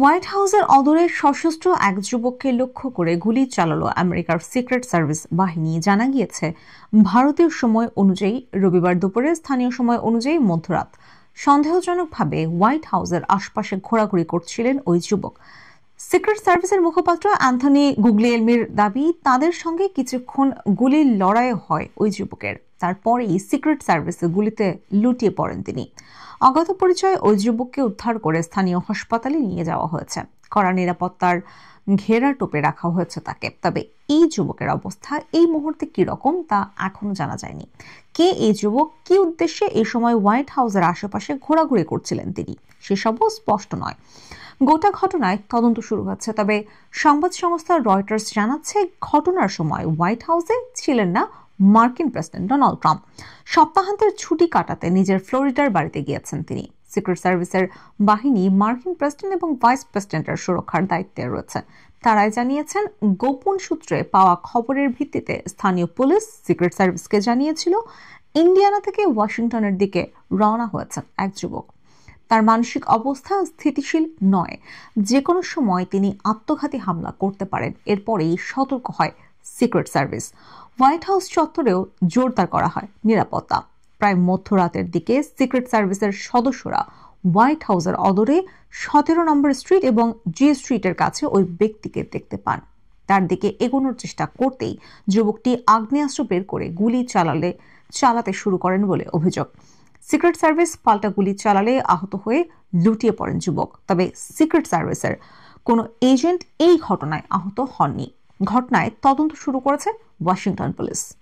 White হাউসের অদূরে সশস্ত্র এক যুবককে লক্ষ্য করে গুলি চালালো আমেরিকার সিক্রেট সার্ভিস বাহিনী। জানা গিয়েছে, ভারতীয় সময় অনুযায়ী রবিবার দুপুরে, স্থানীয় সময় অনুযায়ী মধ্যরাত, সন্দেহজনকভাবে হোয়াইট হাউসের আশপাশে ঘোরাঘুরি করছিলেন ওই যুবক। সিক্রেট সার্ভিসের মুখপাত্র অ্যান্থনি গুগলিয়েলমির দাবি, তাদের সঙ্গে কিছুক্ষণ গুলির লড়াই হয় ওই যুবকের। তারপরেই সিক্রেট সার্ভিসের গুলিতে লুটিয়ে পড়েন তিনি। অজ্ঞাত পরিচয় ওই যুবককে উদ্ধার করে স্থানীয় হাসপাতালে নিয়ে যাওয়া হয়েছে। কড়া নিরাপত্তার ঘেরা টোপে রাখা হয়েছে তাকে। তবে এই যুবকের অবস্থা এই মুহূর্তে কি রকম তা এখনো জানা যায়নি। কে এই যুবক, কি উদ্দেশ্যে এই সময় হোয়াইট হাউসের আশেপাশে ঘোরাঘুরি করছিলেন তিনি, সেসবও স্পষ্ট নয়। গোটা ঘটনায় তদন্ত শুরু হচ্ছে। তবে সংবাদ সংস্থা রয়টার্স জানাচ্ছে, ঘটনার সময় হোয়াইট হাউসে ছিলেন না মার্কিন প্রেসিডেন্ট ডোনাল্ড ট্রাম্প। সপ্তাহান্তের ছুটি কাটাতে নিজের ফ্লোরিডার বাড়িতে গিয়েছেন তিনি। সিক্রেট সার্ভিসের বাহিনী মার্কিন প্রেসিডেন্ট এবং ভাইস প্রেসিডেন্টের সুরক্ষার দায়িত্বে রয়েছে। তারাই জানিয়েছেন, গোপন সূত্রে পাওয়া খবরের ভিত্তিতে স্থানীয় পুলিশ সিক্রেট সার্ভিসকে জানিয়েছিল, ইন্ডিয়ানা থেকে ওয়াশিংটনের দিকে রওনা হয়েছেন এক যুবক। তার মানসিক অবস্থা স্থিতিশীল নয়, যে কোনো সময় তিনি আত্মঘাতী হামলা করতে পারেন। এরপরেই সতর্ক হয় সিক্রেট সার্ভিস। হোয়াইট হাউস চত্বরেও জোরদার করা হয় নিরাপত্তা। প্রায় মধ্যরাতের দিকে সিক্রেট সার্ভিসের সদস্যরা হোয়াইট হাউসের অদূরে 17 নম্বর স্ট্রিট এবং জি স্ট্রিটের কাছে ওই ব্যক্তিকে দেখতে পান। তার দিকে এগোনোর চেষ্টা করতেই যুবকটি আগ্নেয়াস্ত্র বের করে গুলি চালাতে শুরু করেন বলে অভিযোগ। সিক্রেট সার্ভিস পাল্টা গুলি চালালে আহত হয়ে লুটিয়ে পড়েন যুবক। তবে সিক্রেট সার্ভিসের কোনো এজেন্ট এই ঘটনায় আহত হননি। ঘটনায় তদন্ত শুরু করেছে ওয়াশিংটন পুলিশ।